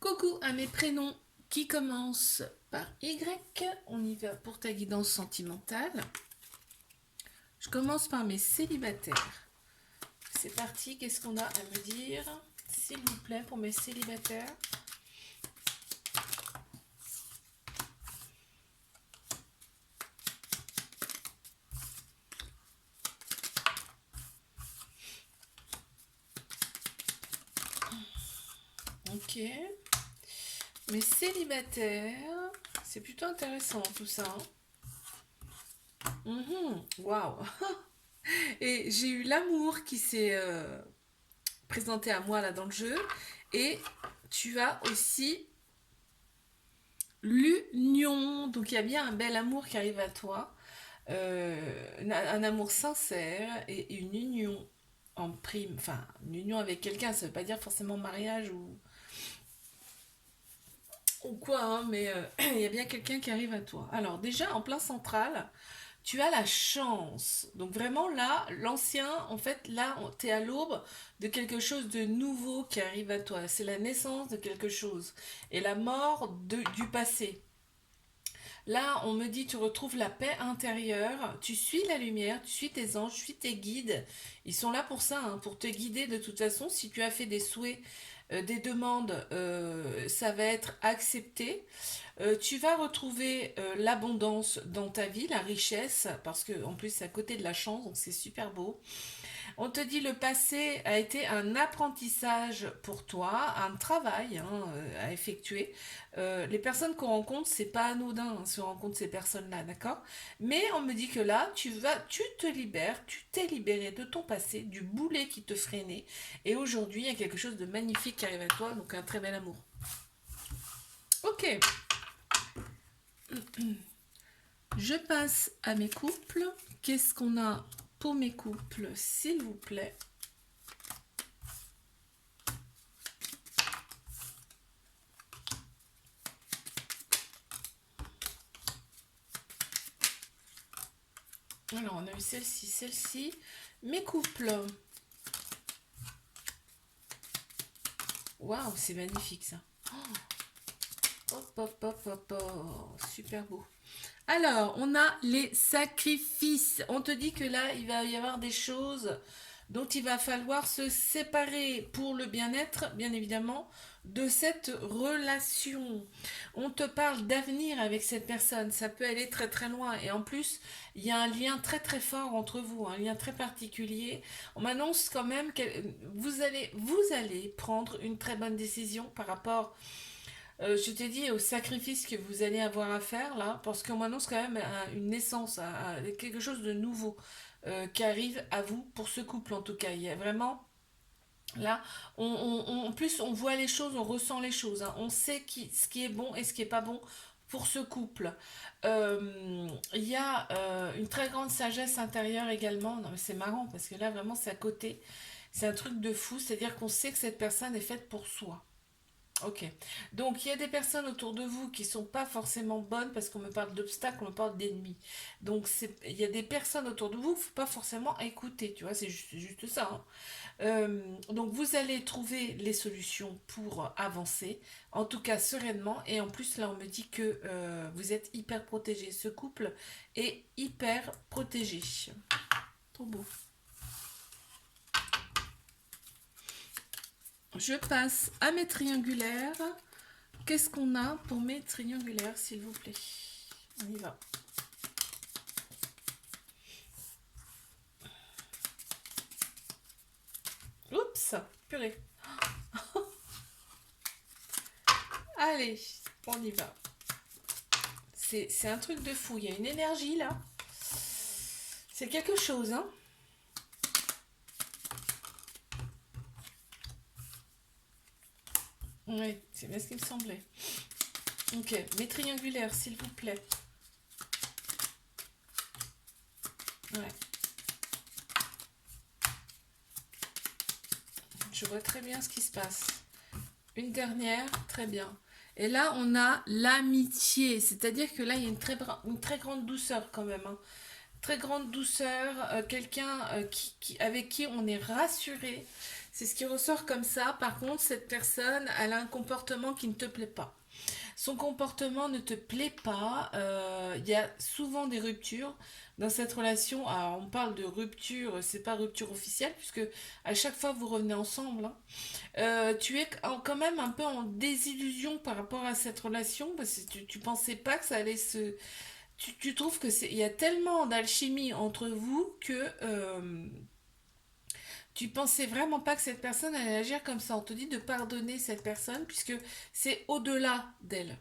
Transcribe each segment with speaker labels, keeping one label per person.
Speaker 1: Coucou à mes prénoms qui commencent par Y. On y va pour ta guidance sentimentale. Je commence par mes célibataires. C'est parti, qu'est-ce qu'on a à me dire, s'il vous plaît, pour mes célibataires? Ok. Mes célibataires, c'est plutôt intéressant tout ça. Waouh. Et j'ai eu l'amour qui s'est présenté à moi là dans le jeu. Et tu as aussi l'union. Donc il y a bien un bel amour qui arrive à toi. Un amour sincère et une union en prime. Enfin, une union avec quelqu'un, ça veut pas dire forcément mariage ou quoi, hein, mais il y a bien quelqu'un qui arrive à toi. Alors déjà, en plein central, tu as la chance. Donc vraiment là, l'ancien, en fait, là, tu es à l'aube de quelque chose de nouveau qui arrive à toi. C'est la naissance de quelque chose et la mort du passé. Là, on me dit, tu retrouves la paix intérieure, tu suis la lumière, tu suis tes anges, tu suis tes guides. Ils sont là pour ça, hein, pour te guider de toute façon. Si tu as fait des souhaits, des demandes, ça va être accepté. Tu vas retrouver l'abondance dans ta vie, la richesse, parce que en plus c'est à côté de la chance, donc c'est super beau. On te dit le passé a été un apprentissage pour toi, un travail hein, à effectuer. Les personnes qu'on rencontre, c'est pas anodin hein, si on rencontre ces personnes-là, d'accord? Mais on me dit que là, tu te libères, tu t'es libéré de ton passé, du boulet qui te freinait. Et aujourd'hui, il y a quelque chose de magnifique qui arrive à toi, donc un très bel amour. Ok, je passe à mes couples. Qu'est-ce qu'on a pour mes couples, s'il vous plaît? Alors, on a eu celle-ci, celle-ci. Mes couples. Waouh, c'est magnifique ça. Hop, hop, hop, hop, hop. Super beau. Alors, on a les sacrifices. On te dit que là, il va y avoir des choses dont il va falloir se séparer pour le bien-être, bien évidemment, de cette relation. On te parle d'avenir avec cette personne. Ça peut aller très très loin. Et en plus, il y a un lien très très fort entre vous, un lien très particulier. On m'annonce quand même que vous allez prendre une très bonne décision par rapport je t'ai dit au sacrifice que vous allez avoir à faire là, parce qu'on m'annonce quand même une naissance, quelque chose de nouveau qui arrive à vous pour ce couple en tout cas. Il y a vraiment là, en plus on voit les choses, on ressent les choses, hein. On sait ce qui est bon et ce qui est pas bon pour ce couple. Il y a une très grande sagesse intérieure également. Non mais c'est marrant parce que là vraiment c'est à côté. C'est un truc de fou, c'est-à-dire qu'on sait que cette personne est faite pour soi. Ok. Donc, il y a des personnes autour de vous qui sont pas forcément bonnes parce qu'on me parle d'obstacles, on me parle d'ennemis. Donc, il y a des personnes autour de vous qu'il ne faut pas forcément écouter, tu vois, c'est juste ça, hein. Donc, vous allez trouver les solutions pour avancer, en tout cas sereinement. Et en plus, là, on me dit que vous êtes hyper protégé. Ce couple est hyper protégé. Trop beau. Je passe à mes triangulaires. Qu'est-ce qu'on a pour mes triangulaires, s'il vous plaît? On y va. Oups, purée. Allez, on y va. C'est un truc de fou. Il y a une énergie là. C'est quelque chose, hein? Oui, c'est bien ce qui me semblait. Ok, mes triangulaires, s'il vous plaît. Ouais. Je vois très bien ce qui se passe. Une dernière, très bien. Et là, on a l'amitié. C'est-à-dire que là, il y a une très grande douceur quand même, hein. Très grande douceur, quelqu'un avec qui on est rassuré. C'est ce qui ressort comme ça. Par contre, cette personne, elle a un comportement qui ne te plaît pas. Son comportement ne te plaît pas. Il y a souvent des ruptures dans cette relation. Alors, on parle de rupture, c'est pas rupture officielle, puisque à chaque fois vous revenez ensemble, hein. Tu es quand même un peu en désillusion par rapport à cette relation, parce que tu pensais pas que ça allait se. Tu trouves que il y a tellement d'alchimie entre vous que tu pensais vraiment pas que cette personne allait agir comme ça. On te dit de pardonner cette personne puisque c'est au-delà d'elle.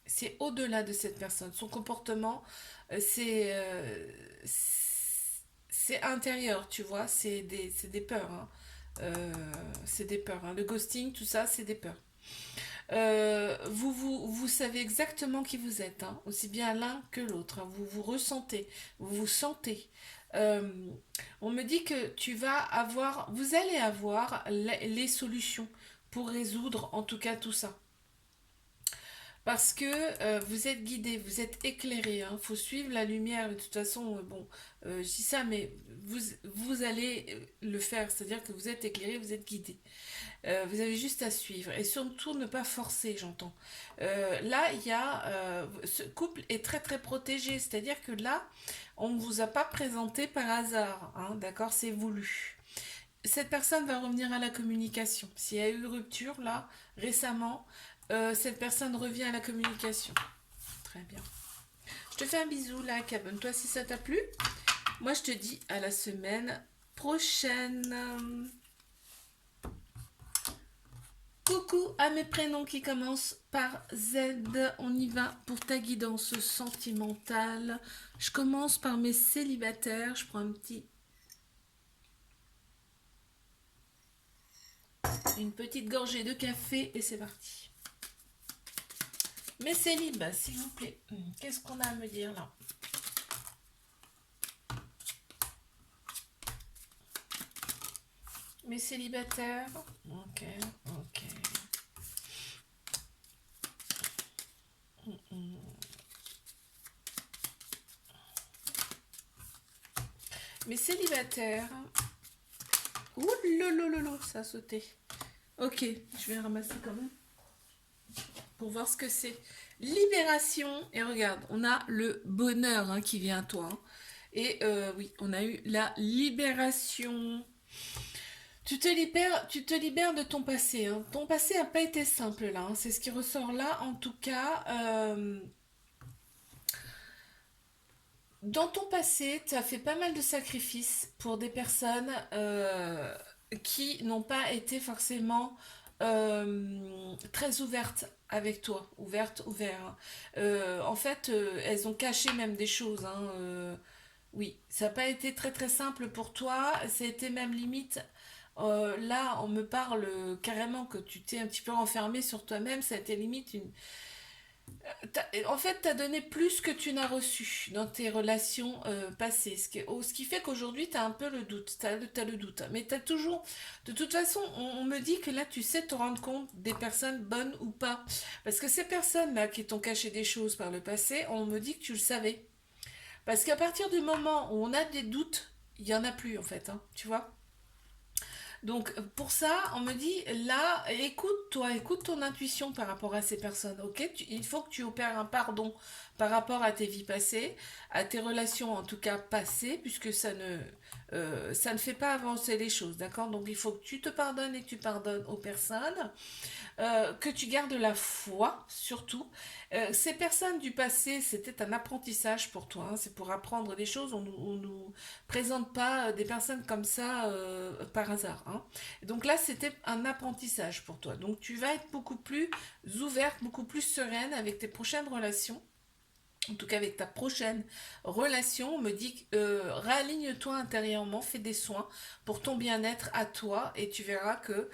Speaker 1: C'est au-delà de cette personne. Son comportement, euh, c'est euh, c'est intérieur, tu vois. C'est des peurs, hein. Euh, c'est des peurs, hein. Le ghosting, tout ça, c'est des peurs. Vous savez exactement qui vous êtes, hein, aussi bien l'un que l'autre, hein. Vous vous ressentez, vous vous sentez. Euh, on me dit que vous allez avoir les solutions pour résoudre en tout cas tout ça. Parce que vous êtes guidé, vous êtes éclairé, hein. Faut suivre la lumière. De toute façon, bon, je dis ça, mais vous allez le faire. C'est-à-dire que vous êtes éclairé, vous êtes guidé. Vous avez juste à suivre et surtout ne pas forcer, j'entends. Là, ce couple est très très protégé, c'est-à-dire que là, on ne vous a pas présenté par hasard, hein, d'accord, c'est voulu. Cette personne va revenir à la communication. S'il y a eu rupture là récemment, cette personne revient à la communication. Très bien. Je te fais un bisou là, abonne-toi si ça t'a plu. Moi, je te dis à la semaine prochaine. Coucou à mes prénoms qui commencent par Z. On y va pour ta guidance sentimentale. Je commence par mes célibataires. Je prends une petite gorgée de café et c'est parti. Mes célibats, s'il vous plaît. Qu'est-ce qu'on a à me dire là? Mes célibataires. Ok, ok. Mes célibataires. Ouh lolo, ça a sauté. Ok, je vais ramasser quand même pour voir ce que c'est. Libération. Et regarde, on a le bonheur, hein, qui vient à toi, hein. Et oui, on a eu la libération. Tu te libères de ton passé, hein. Ton passé n'a pas été simple là, hein. C'est ce qui ressort là. En tout cas, dans ton passé, tu as fait pas mal de sacrifices pour des personnes qui n'ont pas été forcément très ouvertes avec toi, ouvertes. Hein. En fait, elles ont caché même des choses, hein. Oui, ça n'a pas été très très simple pour toi. Ça a été même limite. Là, on me parle carrément que tu t'es un petit peu renfermé sur toi-même. Ça a été limite une. En fait, tu as donné plus que tu n'as reçu dans tes relations passées. Ce qui fait qu'aujourd'hui, tu as un peu le doute. Tu as le doute. Mais tu as toujours. De toute façon, on me dit que là, tu sais te rendre compte des personnes bonnes ou pas. Parce que ces personnes-là qui t'ont caché des choses par le passé, on me dit que tu le savais. Parce qu'à partir du moment où on a des doutes, il n'y en a plus en fait, hein, tu vois. Donc pour ça, on me dit là, écoute-toi, écoute ton intuition par rapport à ces personnes, ok? Il faut que tu opères un pardon par rapport à tes vies passées, à tes relations en tout cas passées, puisque ça ne fait pas avancer les choses, d'accord? Donc il faut que tu te pardonnes et que tu pardonnes aux personnes, que tu gardes la foi surtout. Ces personnes du passé, c'était un apprentissage pour toi, hein. C'est pour apprendre des choses. On nous présente pas des personnes comme ça par hasard, hein. Et donc là, c'était un apprentissage pour toi. Donc tu vas être beaucoup plus ouverte, beaucoup plus sereine avec tes prochaines relations. En tout cas, avec ta prochaine relation, on me dit réaligne-toi intérieurement, fais des soins pour ton bien-être à toi et tu verras que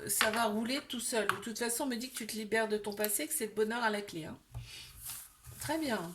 Speaker 1: ça va rouler tout seul. De toute façon, on me dit que tu te libères de ton passé, que c'est le bonheur à la clé, hein. Très bien.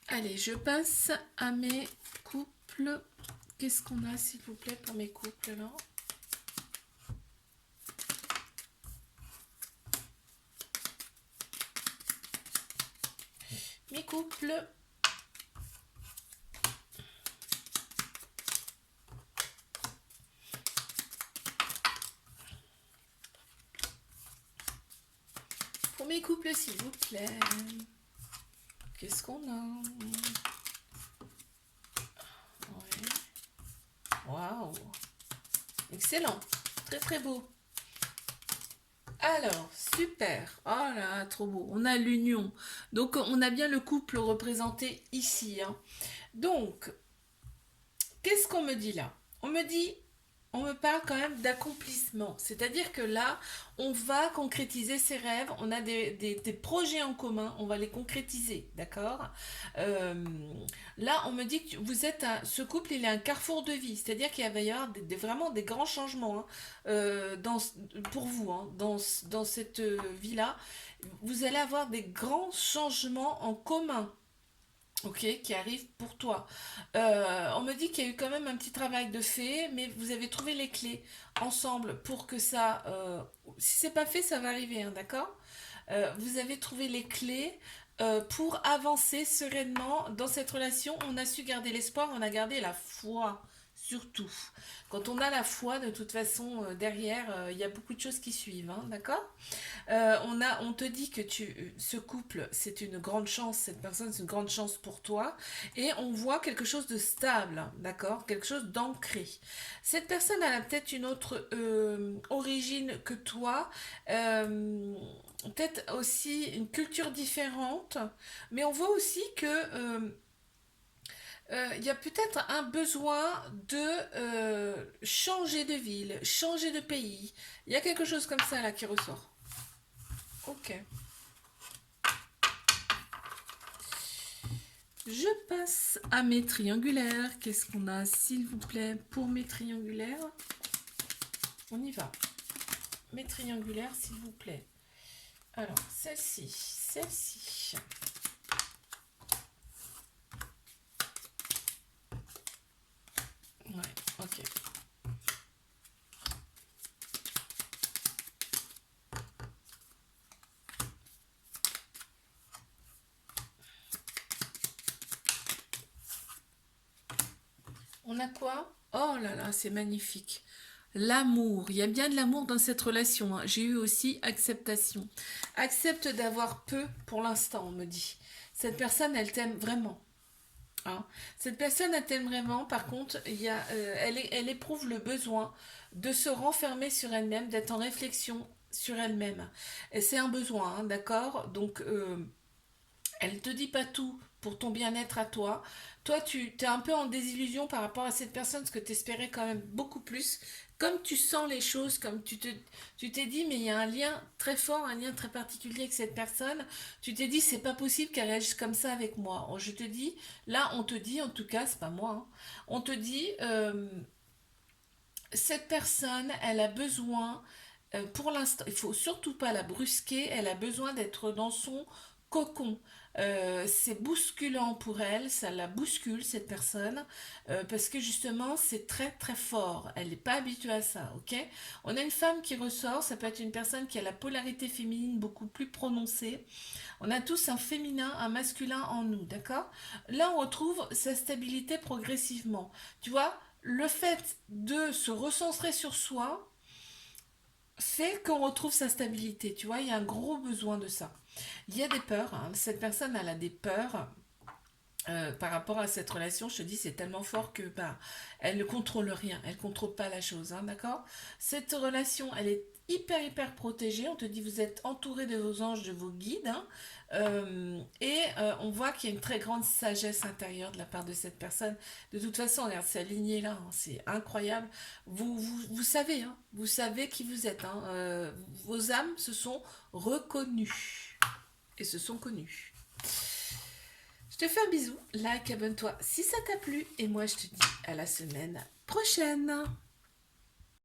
Speaker 1: Allez, je passe à mes couples. Qu'est-ce qu'on a, s'il vous plaît, pour mes couples là? Mes couples. Pour mes couples, s'il vous plaît. Qu'est-ce qu'on a? Ouais. Waouh. Excellent. Très très beau. Alors, super. Oh là, trop beau. On a l'union. Donc, on a bien le couple représenté ici, hein. Donc, qu'est-ce qu'on me dit là? On me parle quand même d'accomplissement. C'est-à-dire que là, on va concrétiser ses rêves. On a des projets en commun. On va les concrétiser, d'accord? Euh, Là, on me dit que vous êtes ce couple, il est un carrefour de vie. C'est-à-dire qu'il va y avoir vraiment des grands changements, hein, pour vous, hein, dans cette vie-là. Vous allez avoir des grands changements en commun. Ok, qui arrive pour toi. On me dit qu'il y a eu quand même un petit travail de fait, mais vous avez trouvé les clés ensemble pour que ça. Si c'est pas fait, ça va arriver, hein, d'accord? Vous avez trouvé les clés pour avancer sereinement dans cette relation. On a su garder l'espoir, on a gardé la foi, surtout. Quand on a la foi, de toute façon, derrière, il y a beaucoup de choses qui suivent, hein, d'accord? On te dit que ce couple, c'est une grande chance, cette personne, c'est une grande chance pour toi. Et on voit quelque chose de stable, d'accord? Quelque chose d'ancré. Cette personne, elle a peut-être une autre origine que toi. Peut-être aussi une culture différente. Mais on voit aussi que il y a peut-être un besoin de changer de ville, changer de pays. Il y a quelque chose comme ça là qui ressort. Ok. Je passe à mes triangulaires. Qu'est-ce qu'on a, s'il vous plaît, pour mes triangulaires? On y va. Mes triangulaires, s'il vous plaît. Alors, celle-ci, celle-ci. Ouais, ok. On a quoi? Oh là là, c'est magnifique. L'amour, il y a bien de l'amour dans cette relation, hein. J'ai eu aussi acceptation. Accepte d'avoir peu pour l'instant, on me dit. Cette personne, elle t'aime vraiment, hein. Cette personne, elle t'aime vraiment. Par contre, elle éprouve le besoin de se renfermer sur elle-même, d'être en réflexion sur elle-même. Et c'est un besoin, hein, d'accord? Donc, elle ne te dit pas tout pour ton bien-être à toi. Toi, tu es un peu en désillusion par rapport à cette personne, parce que tu espérais quand même beaucoup plus. Comme tu sens les choses, comme tu t'es dit, mais il y a un lien très fort, un lien très particulier avec cette personne. Tu t'es dit, c'est pas possible qu'elle réagisse comme ça avec moi. Je te dis, là, on te dit, en tout cas, c'est pas moi, hein, on te dit, cette personne, elle a besoin, pour l'instant, il faut surtout pas la brusquer, elle a besoin d'être dans son cocon. C'est bousculant pour elle, ça la bouscule cette personne, parce que justement c'est très très fort, elle n'est pas habituée à ça, ok? On a une femme qui ressort, ça peut être une personne qui a la polarité féminine beaucoup plus prononcée. On a tous un féminin, un masculin en nous, d'accord? Là on retrouve sa stabilité progressivement. Tu vois, le fait de se recentrer sur soi fait qu'on retrouve sa stabilité. Tu vois, il y a un gros besoin de ça. Il y a des peurs, hein. Cette personne, elle a des peurs par rapport à cette relation. Je te dis, c'est tellement fort que bah, elle ne contrôle rien. Elle ne contrôle pas la chose, hein, d'accord? Cette relation, elle est hyper, hyper protégée. On te dit, vous êtes entouré de vos anges, de vos guides, hein. On voit qu'il y a une très grande sagesse intérieure de la part de cette personne. De toute façon, regarde, c'est aligné là, hein, c'est incroyable. Vous savez, hein, vous savez qui vous êtes, hein. Vos âmes se sont reconnues et se sont connues. Je te fais un bisou, like, abonne-toi si ça t'a plu et moi je te dis à la semaine prochaine.